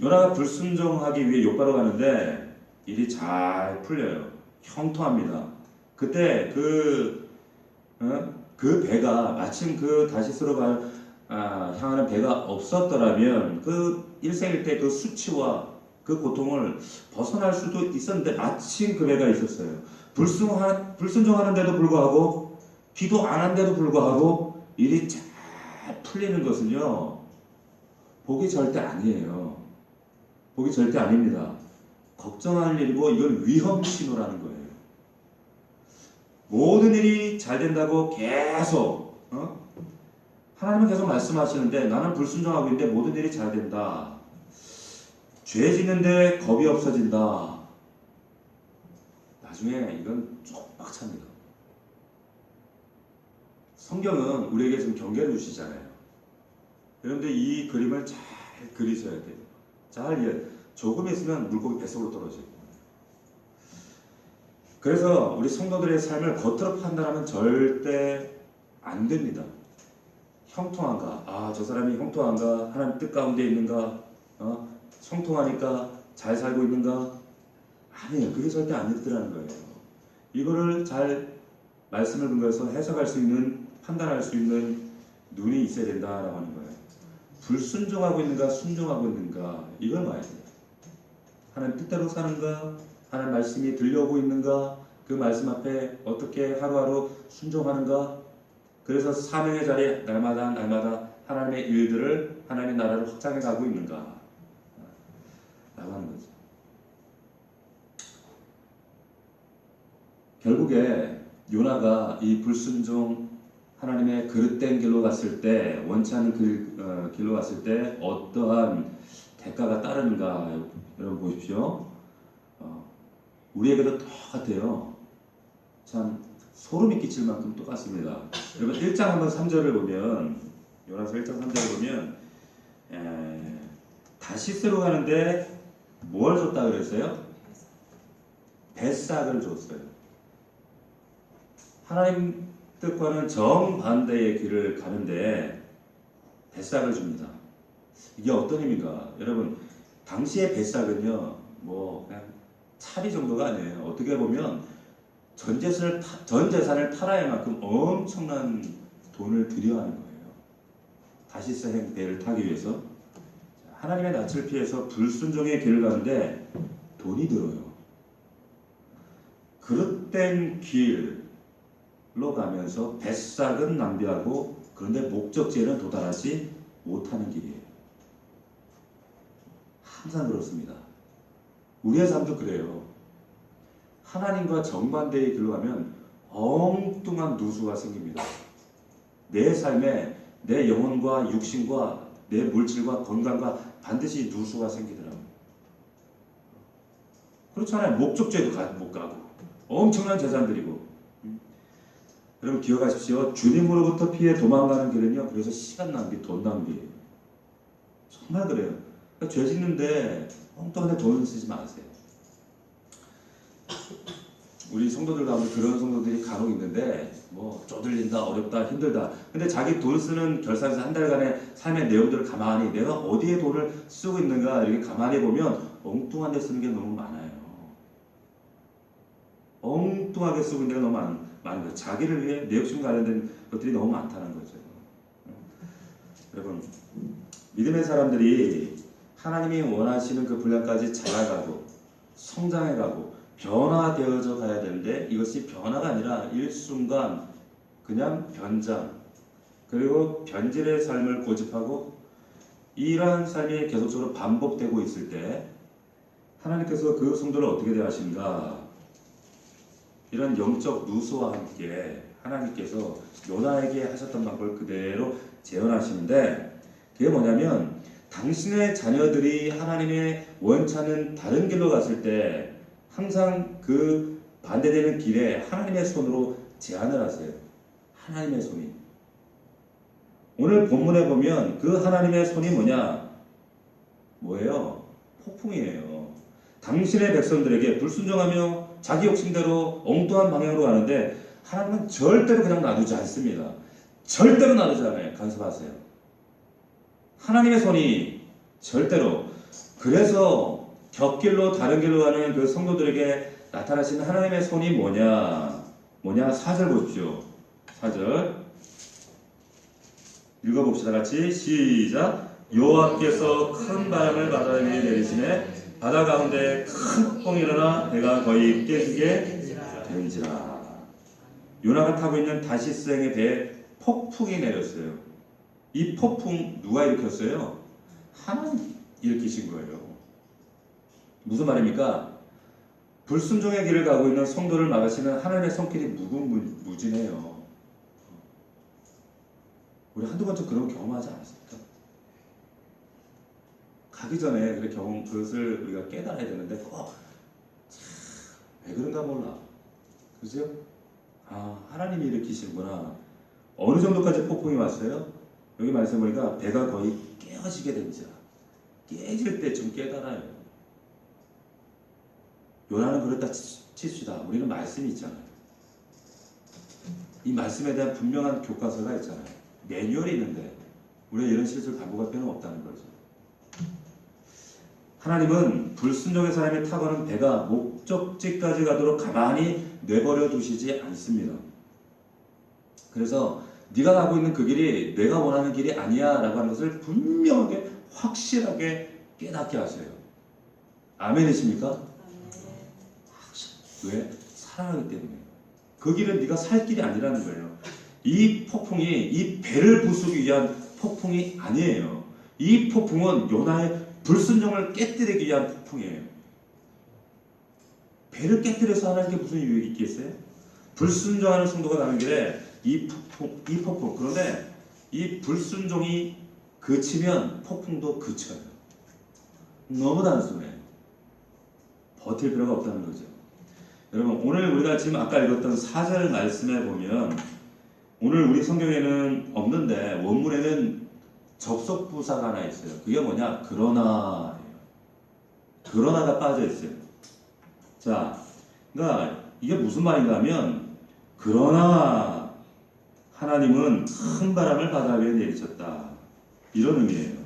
요나가 불순종하기 위해 욥바로 가는데 일이 잘 풀려요. 형통합니다. 그때 그 배가 마침 그 다시스로 향하는 배가 없었더라면 그 일생일대 그 수치와 그 고통을 벗어날 수도 있었는데 마침 그 배가 있었어요. 불순종하는데도 불구하고 기도 안 한데도 불구하고 일이 잘 풀리는 것은요 복이 절대 아니에요. 복이 절대 아닙니다. 걱정할 일이고 이건 위험 신호라는 거예요. 모든 일이 잘 된다고 계속 하나님은 계속 말씀하시는데 나는 불순종하고 있는데 모든 일이 잘 된다. 죄 짓는데 겁이 없어진다. 나중에 이건 빡찹니다. 성경은 우리에게 좀 경계를 주시잖아요. 그런데 이 그림을 잘 그리셔야 돼요. 조금 있으면 물고기 뱃속으로 떨어져요. 그래서 우리 성도들의 삶을 겉으로 판단하면 절대 안 됩니다. 형통한가? 저 사람이 형통한가? 하나님 뜻 가운데 있는가? 형통하니까 잘 살고 있는가? 아니에요. 그게 절대 아니더라는 거예요. 이거를 잘 말씀을 근거해서 해석할 수 있는, 판단할 수 있는 눈이 있어야 된다라고 하는 거예요. 불순종하고 있는가, 순종하고 있는가, 이걸 봐야 돼요. 하나님 뜻대로 사는가, 하나님 말씀이 들려오고 있는가, 그 말씀 앞에 어떻게 하루하루 순종하는가. 그래서 사명의 자리에 날마다 하나님의 일들을, 하나님의 나라를 확장해 가고 있는가 라고 하는 거죠. 결국에 요나가 이 불순종하는 하나님의 그릇된 길로 갔을 때, 원치 않은 길로 갔을 때 어떠한 대가가 따르는가 여러분 보십시오. 우리에게도 똑같아요. 참 소름이 끼칠 만큼 똑같습니다. 여러분 1장 한번 3절을 보면, 요나서 1장 3절을 보면 다시스로 가는데 뭘 줬다 그랬어요? 뱃삭을 줬어요. 하나님 뜻과는 정반대의 길을 가는데 뱃삭을 줍니다. 이게 어떤 의미인가? 여러분, 당시의 뱃삭은요, 뭐 그냥 차비 정도가 아니에요. 어떻게 보면 전 재산을 팔아야 만큼 엄청난 돈을 들여야 하는 거예요. 다시스 배를 타기 위해서. 하나님의 낯을 피해서 불순종의 길을 가는데 돈이 들어요. 그릇된 길로 가면서 뱃삭은 낭비하고, 그런데 목적지에는 도달하지 못하는 길이에요. 항상 그렇습니다. 우리의 삶도 그래요. 하나님과 정반대의 길로 가면 엉뚱한 누수가 생깁니다. 내 삶에 내 영혼과 육신과 내 물질과 건강과 반드시 누수가 생기더라고요. 그렇잖아요. 목적지에도 못 가고 엄청난 재산들이고. 여러분 기억하십시오. 주님으로부터 피해 도망가는 길은요, 그래서 시간 낭비, 돈 낭비예요. 정말 그래요. 그러니까 죄 짓는데 엉뚱한 데 돈을 쓰지 마세요. 우리 성도들 가운데 그런 성도들이 간혹 있는데, 뭐 쪼들린다, 어렵다, 힘들다. 근데 자기 돈 쓰는 결산에서 한 달간의 삶의 내용들을 가만히, 내가 어디에 돈을 쓰고 있는가 이렇게 가만히 보면 엉뚱한 데 쓰는 게 너무 많아요. 엉뚱하게 쓰고 있는 데가 너무 많은 거예요. 자기를 위해 내 욕심 관련된 것들이 너무 많다는 거죠. 여러분, 믿음의 사람들이 하나님이 원하시는 그 분량까지 자라가고 성장해가고 변화되어져 가야 되는데, 이것이 변화가 아니라 일순간 그냥 변장, 그리고 변질의 삶을 고집하고 이러한 삶이 계속적으로 반복되고 있을 때 하나님께서 그 성도를 어떻게 대하시는가? 이런 영적 누수와 함께 하나님께서 요나에게 하셨던 방법을 그대로 재현하시는데, 그게 뭐냐면 당신의 자녀들이 하나님의 원치 않는 다른 길로 갔을 때 항상 그 반대되는 길에 하나님의 손으로 제안을 하세요. 하나님의 손이. 오늘 본문에 보면 그 하나님의 손이 뭐예요? 폭풍이에요. 당신의 백성들에게 불순종하며 자기 욕심대로 엉뚱한 방향으로 가는데 하나님은 절대로 그냥 놔두지 않습니다. 절대로 놔두지 않아요. 간섭하세요. 하나님의 손이 절대로. 그래서 곁길로 다른 길로 가는 그 성도들에게 나타나시는 하나님의 손이 뭐냐? 4절 보십시오. 4절 읽어봅시다. 같이 시작. 여호와께서 큰 바람을 바다 위에 내리시매 바다 가운데 큰 폭풍이 일어나 배가 거의 깨지게 된지라. 요나가 타고 있는 다시스행의 배에 폭풍이 내렸어요. 이 폭풍 누가 일으켰어요? 하나님이 일으키신 거예요. 무슨 말입니까? 불순종의 길을 가고 있는 성도를 막으시는 하나님의 손길이 무궁무진해요. 우리 한두 번쯤 그런 경험하지 않았습니까? 가기 전에 그것을 우리가 깨달아야 되는데 왜 그런가 몰라. 그죠? 하나님이 일으키시는구나. 어느 정도까지 폭풍이 왔어요? 여기 말씀 보니까 배가 거의 깨어지게 된지라. 깨질 때쯤 깨달아요. 요나는 그렇다 칩시다. 우리는 말씀이 있잖아요. 이 말씀에 대한 분명한 교과서가 있잖아요. 매뉴얼이 있는데 우리가 이런 실수를 반복할 필요는 없다는 거죠. 하나님은 불순종의 삶에 타고는 배가 목적지까지 가도록 가만히 내버려 두시지 않습니다. 그래서 네가 가고 있는 그 길이 내가 원하는 길이 아니야 라고 하는 것을 분명하게 확실하게 깨닫게 하세요. 아멘이십니까? 왜? 사랑하기 때문에. 그 길은 네가 살 길이 아니라는 거예요. 이 폭풍이 이 배를 부수기 위한 폭풍이 아니에요. 이 폭풍은 요나의 불순종을 깨뜨리기 위한 폭풍이에요. 배를 깨뜨려서 하나님께 무슨 유익이 있겠어요? 불순종하는 성도가 가는 길에 이 폭풍. 그런데 이 불순종이 그치면 폭풍도 그쳐요. 너무 단순해요. 버틸 필요가 없다는 거죠. 여러분, 오늘 우리가 지금 아까 읽었던 4절 말씀에 보면, 오늘 우리 성경에는 없는데 원문에는 접속부사가 하나 있어요. 그게 뭐냐? 그러나예요. 그러나가 빠져 있어요. 자, 그러니까 이게 무슨 말인가 하면, 그러나 하나님은 큰 바람을 바다 위에 내리셨다, 이런 의미예요.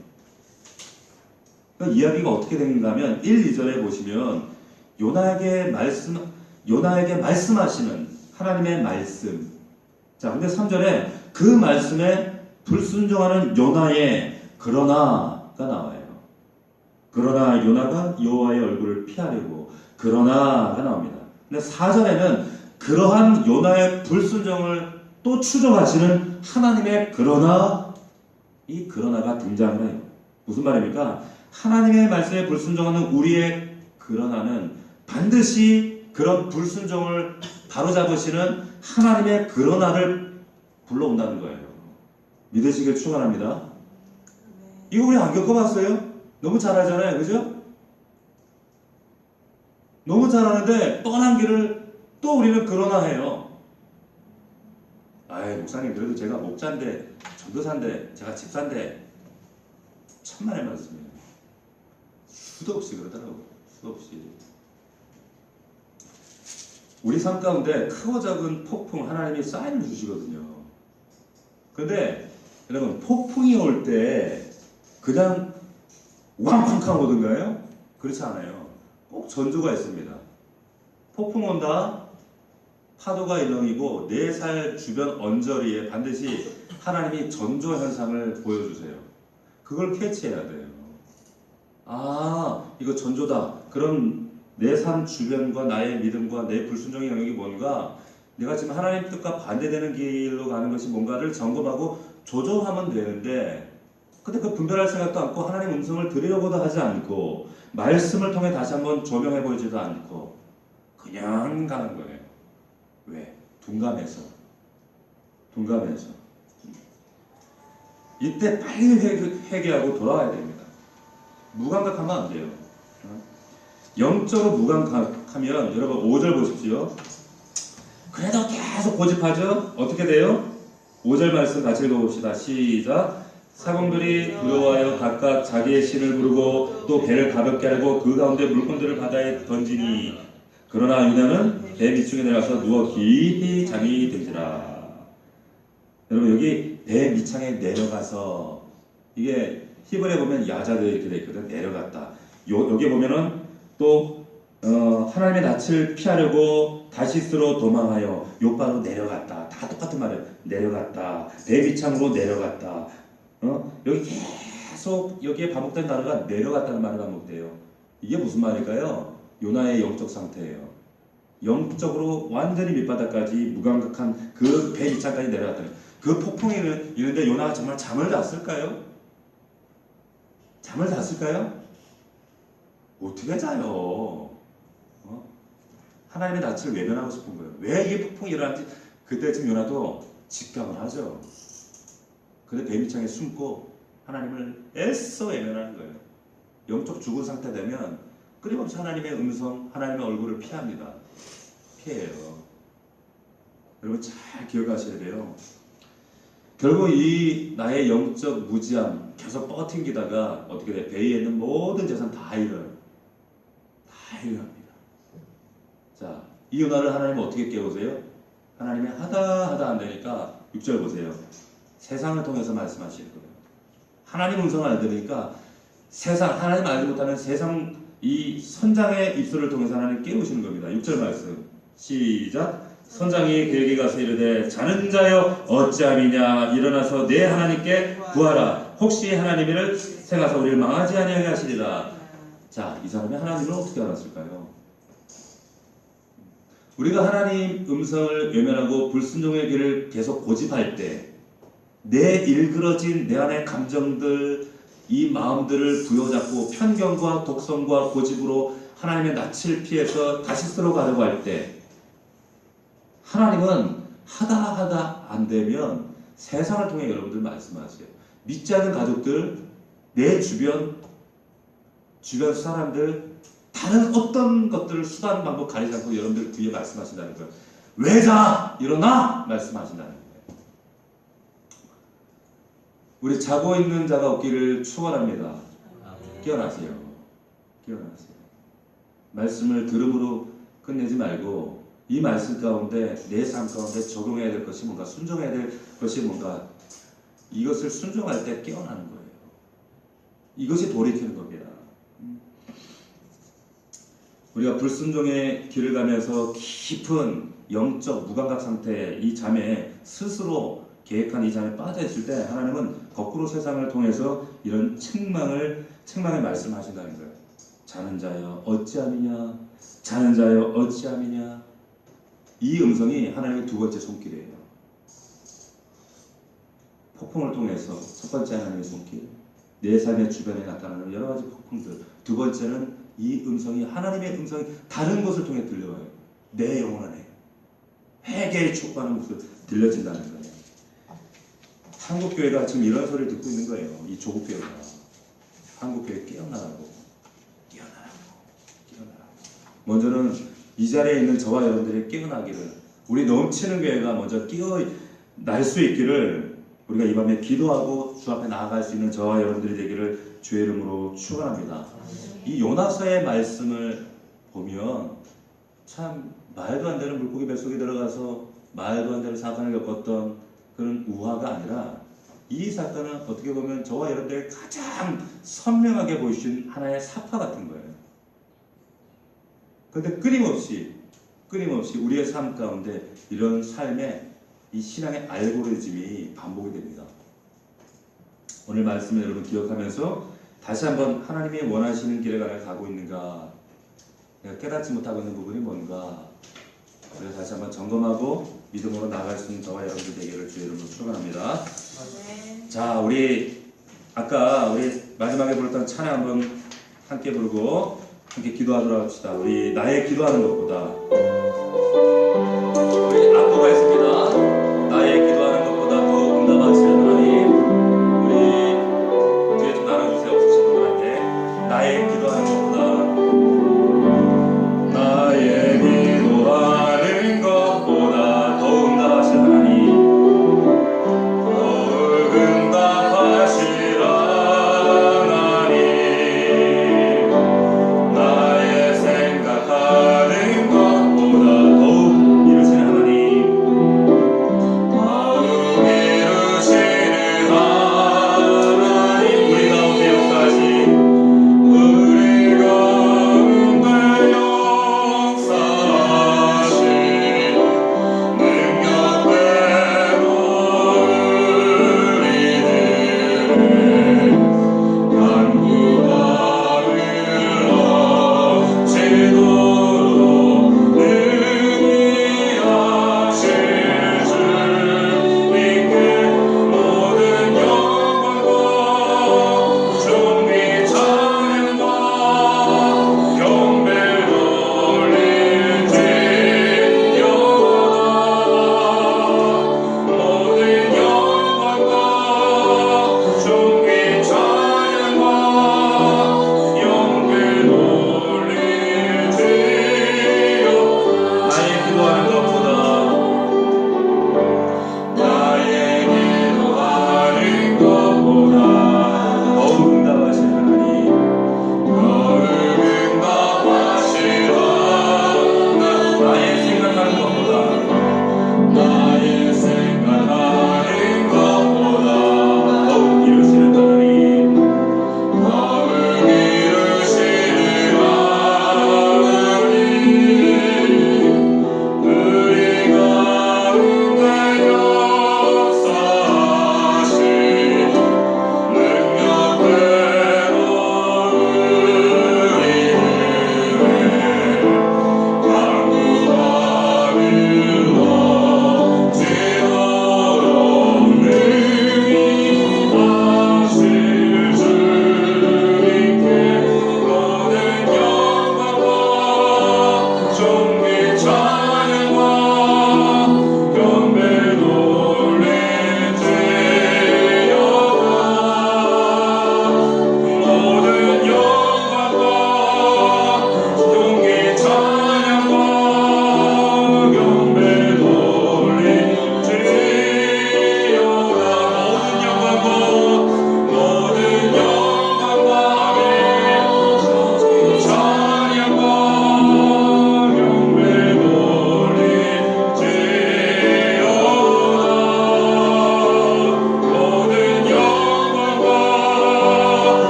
그러니까 이야기가 어떻게 되는가 하면 1, 2절에 보시면 요나에게 말씀하시는 하나님의 말씀. 자, 근데 3절에 그 말씀에 불순종하는 요나의 그러나가 나와요. 그러나 요나가 여호와의 얼굴을 피하려고, 그러나가 나옵니다. 근데 4절에는 그러한 요나의 불순종을 또 추적하시는 하나님의 그러나, 이 그러나가 등장을 해요. 무슨 말입니까? 하나님의 말씀에 불순종하는 우리의 그러나는 반드시 그런 불순종을 바로잡으시는 하나님의 그러나를 불러온다는 거예요. 믿으시길 축원합니다. 이거 우리 안 겪어봤어요? 너무 잘하잖아요, 그죠? 너무 잘하는데 뻔한 길을 또 우리는 그러나 해요. 아이, 목사님, 그래도 제가 목자인데, 전도사인데, 제가 집사인데, 천만의 말씀이에요. 수도 없이 그러더라고요. 수도 없이. 우리 삶 가운데 크고 작은 폭풍, 하나님이 사인을 주시거든요. 그런데 여러분, 폭풍이 올 때 그냥 왕팡팡 오던가요? 그렇지 않아요. 꼭 전조가 있습니다. 폭풍 온다, 파도가 일렁이고 내 살 주변 언저리에 반드시 하나님이 전조 현상을 보여주세요. 그걸 캐치해야 돼요. 아, 이거 전조다. 그럼 내 삶 주변과 나의 믿음과 내 불순종의 영역이 뭔가, 내가 지금 하나님 뜻과 반대되는 길로 가는 것이 뭔가를 점검하고 조정하면 되는데, 근데 그 분별할 생각도 않고 하나님 음성을 들으려고도 하지 않고 말씀을 통해 다시 한번 조명해 보이지도 않고 그냥 가는 거예요. 왜? 둔감해서. 이때 빨리 회개하고 돌아와야 됩니다. 무감각하면 안 돼요. 영적으로 무감각하면, 여러분 5절 보십시오. 그래도 계속 고집하죠? 어떻게 돼요? 5절 말씀 같이 읽어봅시다. 시작. 사공들이 두려워하여 각각 자기의 신을 부르고 또 배를 가볍게 하고 그 가운데 물건들을 바다에 던지니, 그러나 유다는 배 밑중에 내려가서 누워 깊이 잠이 들지라. 여러분, 여기 배 밑창에 내려가서, 이게 히브리에 보면 야자드 이렇게 돼 있거든. 내려갔다. 여기 보면은 또 하나님의 낯을 피하려고 다시스로 도망하여 요바로 내려갔다. 다 똑같은 말이에요. 내려갔다. 배 밑창으로 내려갔다. 여기 계속 여기에 반복된 단어가 내려갔다는 말이 반복돼요. 이게 무슨 말일까요? 요나의 영적 상태예요. 영적으로 완전히 밑바닥까지 무감각한 그 배 밑창까지 내려갔다는, 그 폭풍이 이런데 요나가 정말 잠을 잤을까요? 잠을 잤을까요? 어떻게 자요? 하나님의 낯을 외면하고 싶은 거예요. 왜 이게 폭풍이 일어났지? 그때쯤 요나도 직감을 하죠. 근데 배 밑창에 숨고 하나님을 애써 외면하는 거예요. 영적 죽은 상태 되면 끊임없이 하나님의 음성, 하나님의 얼굴을 피합니다. 피해요. 여러분 잘 기억하셔야 돼요. 결국 이 나의 영적 무지함 계속 뻗팅기다가 어떻게 돼? 배에 있는 모든 재산 다 잃어요. 다 잃어갑니다. 자, 이 요나를 하나님은 어떻게 깨우세요? 하나님이 하다 안 되니까 6절 보세요. 세상을 통해서 말씀하실 거예요. 하나님 음성을 안 들으니까 세상, 하나님 알지 못하는 세상, 이 선장의 입술을 통해서 하나님 깨우시는 겁니다. 6절 말씀 시작. 선장이 그에게 가서 이르되 자는 자여 어찌함이냐, 일어나서 내 하나님께 구하라. 혹시 하나님을 생각하사 우리를 망하지 아니하게 하시리라. 자, 이 사람이 하나님을 어떻게 알았을까요? 우리가 하나님 음성을 외면하고 불순종의 길을 계속 고집할 때 내 일그러진 내 안의 감정들, 이 마음들을 부여잡고 편견과 독성과 고집으로 하나님의 낯을 피해서 다시 스스로 가려고 할 때, 하나님은 하다 안 되면 세상을 통해 여러분들 말씀하세요. 믿지 않는 가족들, 내 주변 사람들, 다른 어떤 것들을 수단 방법 가리지 않고 여러분들 귀에 말씀하신다는 거예요. 왜 자? 일어나! 말씀하신다는 거예요. 우리 자고 있는 자가 없기를 축원합니다. 깨어나세요. 깨어나세요. 말씀을 들음으로 끝내지 말고 이 말씀 가운데 내 삶 가운데 적용해야 될 것이 뭔가, 순종해야 될 것이 뭔가, 이것을 순종할 때 깨어나는 거예요. 이것이 돌이키는 겁니다. 우리가 불순종의 길을 가면서 깊은 영적 무감각 상태에 이 잠에 스스로 계획한 이 잠에 빠져 있을 때 하나님은 거꾸로 세상을 통해서 이런 책망의 말씀하신다는 거예요. 자는 자여 어찌함이냐, 자는 자여 어찌함이냐. 이 음성이 하나님의 두 번째 손길이에요. 폭풍을 통해서 첫 번째 하나님의 손길, 내 삶의 주변에 나타나는 여러 가지 폭풍들. 두 번째는 이 음성이, 하나님의 음성이 다른 곳을 통해 들려와요. 내 영혼 안에 회개의 촉구하는 목소리 들려진다는 거예요. 한국교회가 지금 이런 소리를 듣고 있는 거예요. 이 조국교회가. 한국교회 깨어나라고. 먼저는 이 자리에 있는 저와 여러분들이 깨어나기를, 우리 넘치는 교회가 먼저 깨어날 수 있기를 우리가 이 밤에 기도하고 주 앞에 나아갈 수 있는 저와 여러분들이 되기를 주의 이름으로 축원합니다. 이 요나서의 말씀을 보면 참 말도 안 되는 물고기 뱃속에 들어가서 말도 안 되는 사건을 겪었던 그런 우화가 아니라, 이 사건은 어떻게 보면 저와 여러분들이 가장 선명하게 보이신 하나의 사파 같은 거예요. 그런데 끊임없이 우리의 삶 가운데 이런 삶의 이 신앙의 알고리즘이 반복이 됩니다. 오늘 말씀을 여러분 기억하면서 다시 한번 하나님이 원하시는 길에 가고 있는가, 내가 깨닫지 못하고 있는 부분이 뭔가, 그래서 다시 한번 점검하고 믿음으로 나아갈 수 있는 저와 여러분들 되기를 주의 이름으로 축원합니다. 자, 우리 아까 마지막에 불렀던 찬양 한번 함께 부르고 함께 기도하도록 합시다. 우리 나의 기도하는 것보다, 우리 악보가 있습니다. 나의 기도하는 것보다 더 응답하시는 하나님, 우리 뒤에 좀 나눠주세요. 없으신 분들한테. 나의 기도하는 것보다, 나의 기도하는 것보다 더 응답하시는 하나님, 더 응답하시라 하나님, 나의 생각하는 것보다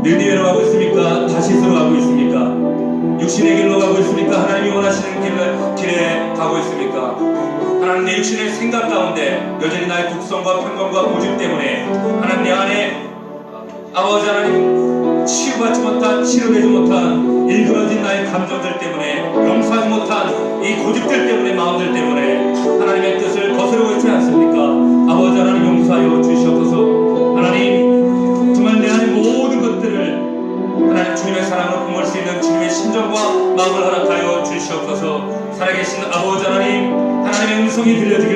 느디웨로 가고 있습니까? 다시스로 가고 있습니까? 육신의 길로 가고 있습니까? 하나님이 원하시는 길에 가고 있습니까? 하나님 내 육신의 생각 가운데 여전히 나의 독성과 평범과 고집 때문에 하나님 내 안에 아버지 하나님 치유받지 못한 치료되지 못한 일그러진 나의 감정들 때문에 용서하지 못한 이 고집들 때문에 마음들 때문에 하나님의 뜻을 거스르고 있지 않습니까? 아버지 하나님 용서하여 주시옵소서. 하나님 정말 내 안의 모든 것들을 하나님 주님의 사랑으로 품을 수 있는 주님의 심정과 마음을 허락하여 주시옵소서. 살아계신 아버지 하나님 하나님의 음성이 들려지게